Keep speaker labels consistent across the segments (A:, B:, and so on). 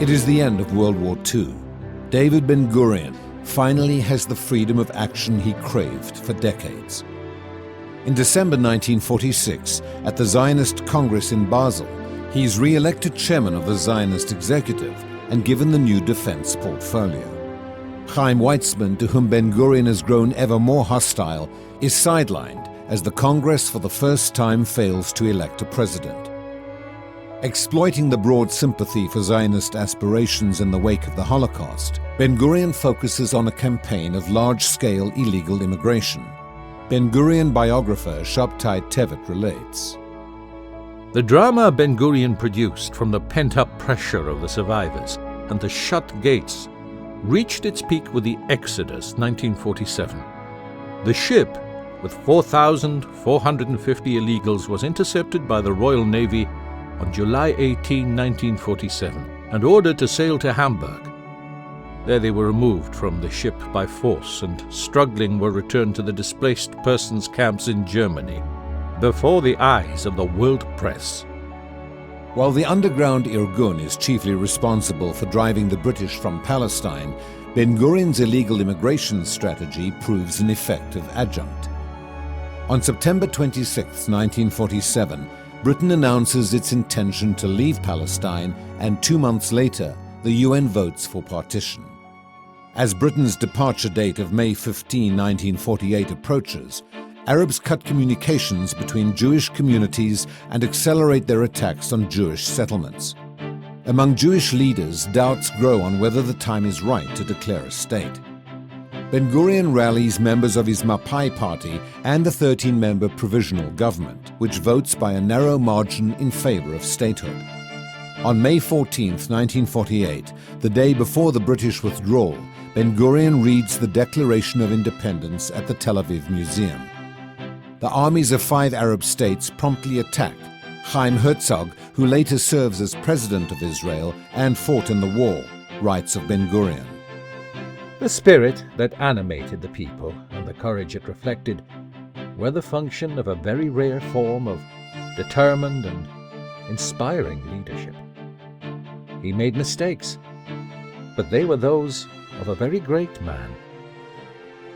A: It is the end of World War II. David Ben-Gurion finally has the freedom of action he craved for decades. In December 1946, at the Zionist Congress in Basel, he is re-elected chairman of the Zionist executive and given the new defense portfolio. Chaim Weizmann, to whom Ben-Gurion has grown ever more hostile, is sidelined as the Congress for the first time fails to elect a president. Exploiting the broad sympathy for Zionist aspirations in the wake of the Holocaust, Ben-Gurion focuses on a campaign of large-scale illegal immigration. Ben-Gurion biographer Shabtai Tevet relates.
B: The drama Ben-Gurion produced from the pent-up pressure of the survivors and the shut gates reached its peak with the Exodus 1947. The ship, with 4,450 illegals, was intercepted by the Royal Navy on July 18, 1947, and ordered to sail to Hamburg. There they were removed from the ship by force and, struggling, were returned to the displaced persons camps in Germany, before the eyes of the world press.
A: While the underground Irgun is chiefly responsible for driving the British from Palestine, Ben-Gurion's illegal immigration strategy proves an effective adjunct. On September 26, 1947, Britain announces its intention to leave Palestine, and 2 months later, the UN votes for partition. As Britain's departure date of May 15, 1948 approaches, Arabs cut communications between Jewish communities and accelerate their attacks on Jewish settlements. Among Jewish leaders, doubts grow on whether the time is right to declare a state. Ben-Gurion rallies members of his Mapai party and the 13-member provisional government, which votes by a narrow margin in favor of statehood. On May 14, 1948, the day before the British withdrawal, Ben-Gurion reads the Declaration of Independence at the Tel Aviv Museum. The armies of 5 Arab states promptly attack. Chaim Herzog, who later serves as president of Israel and fought in the war, writes of Ben-Gurion.
B: The spirit that animated the people and the courage it reflected were the function of a very rare form of determined and inspiring leadership. He made mistakes, but they were those of a very great man.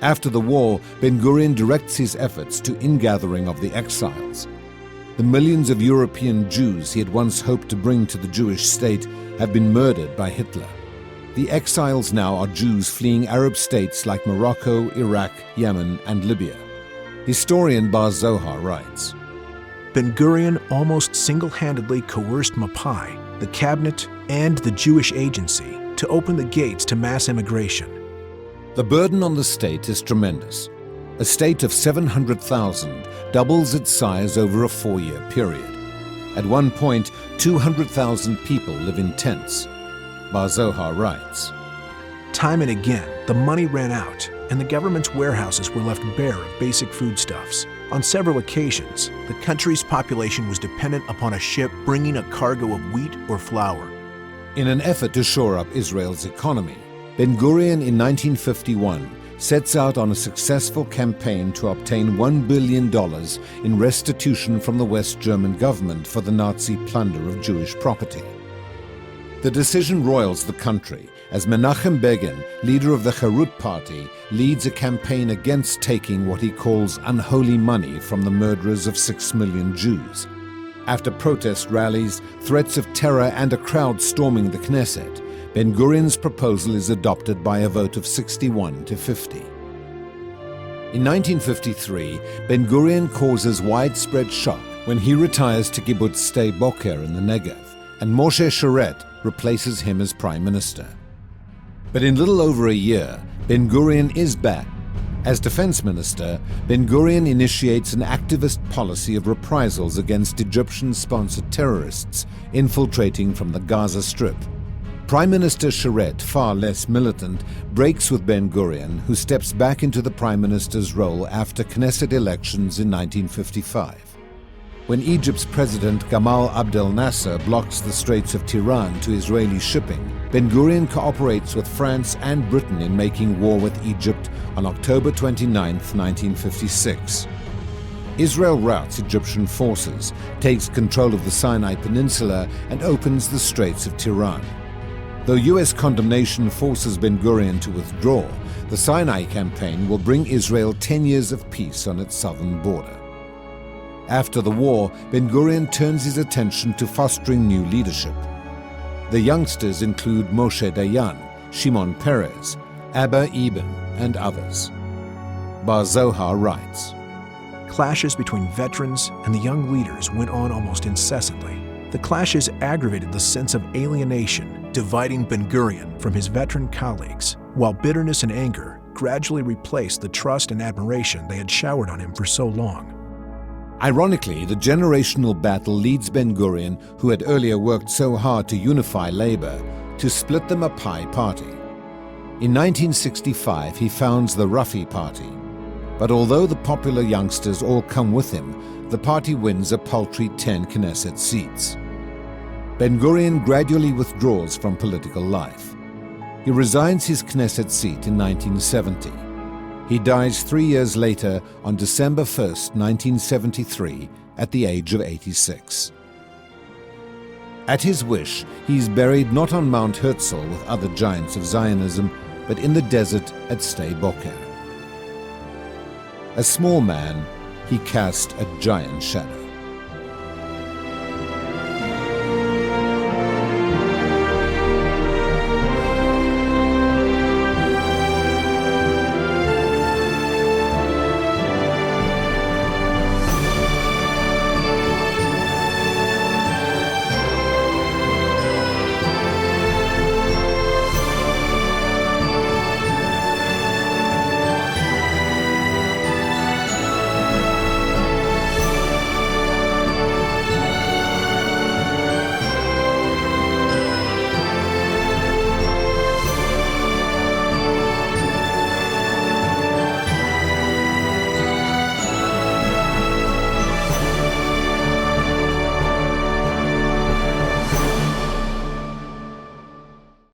A: After the war, Ben-Gurion directs his efforts to ingathering of the exiles. The millions of European Jews he had once hoped to bring to the Jewish state have been murdered by Hitler. The exiles now are Jews fleeing Arab states like Morocco, Iraq, Yemen, and Libya. Historian Bar Zohar writes,
C: Ben-Gurion almost single-handedly coerced Mapai, the cabinet, and the Jewish agency to open the gates to mass immigration.
A: The burden on the state is tremendous. A state of 700,000 doubles its size over a 4-year period. At one point, 200,000 people live in tents. Bar Zohar writes,
C: Time and again, the money ran out, and the government's warehouses were left bare of basic foodstuffs. On several occasions, the country's population was dependent upon a ship bringing a cargo of wheat or flour.
A: In an effort to shore up Israel's economy, Ben-Gurion in 1951 sets out on a successful campaign to obtain $1 billion in restitution from the West German government for the Nazi plunder of Jewish property. The decision roils the country as Menachem Begin, leader of the Herut party, leads a campaign against taking what he calls unholy money from the murderers of 6 million Jews. After protest rallies, threats of terror, and a crowd storming the Knesset, Ben-Gurion's proposal is adopted by a vote of 61 to 50. In 1953, Ben-Gurion causes widespread shock when he retires to Kibbutz Sdeh Boker in the Negev, and Moshe Sharett replaces him as prime minister. But in little over a year, Ben-Gurion is back. As defense minister, Ben-Gurion initiates an activist policy of reprisals against Egyptian-sponsored terrorists infiltrating from the Gaza Strip. Prime Minister Sharett, far less militant, breaks with Ben-Gurion, who steps back into the prime minister's role after Knesset elections in 1955. When Egypt's President Gamal Abdel Nasser blocks the Straits of Tiran to Israeli shipping, Ben-Gurion cooperates with France and Britain in making war with Egypt on October 29, 1956. Israel routs Egyptian forces, takes control of the Sinai Peninsula, and opens the Straits of Tiran. Though U.S. condemnation forces Ben-Gurion to withdraw, the Sinai campaign will bring Israel 10 years of peace on its southern border. After the war, Ben-Gurion turns his attention to fostering new leadership. The youngsters include Moshe Dayan, Shimon Peres, Abba Eban, and others. Bar Zohar writes,
C: Clashes between veterans and the young leaders went on almost incessantly. The clashes aggravated the sense of alienation, dividing Ben-Gurion from his veteran colleagues, while bitterness and anger gradually replaced the trust and admiration they had showered on him for so long.
A: Ironically, the generational battle leads Ben-Gurion, who had earlier worked so hard to unify labor, to split the Mapai party. In 1965, he founds the Rafi Party. But although the popular youngsters all come with him, the party wins a paltry 10 Knesset seats. Ben-Gurion gradually withdraws from political life. He resigns his Knesset seat in 1970. He dies 3 years later on December 1, 1973, at the age of 86. At his wish, he is buried not on Mount Herzl with other giants of Zionism, but in the desert at Sdeh Boker. A small man, he cast a giant shadow.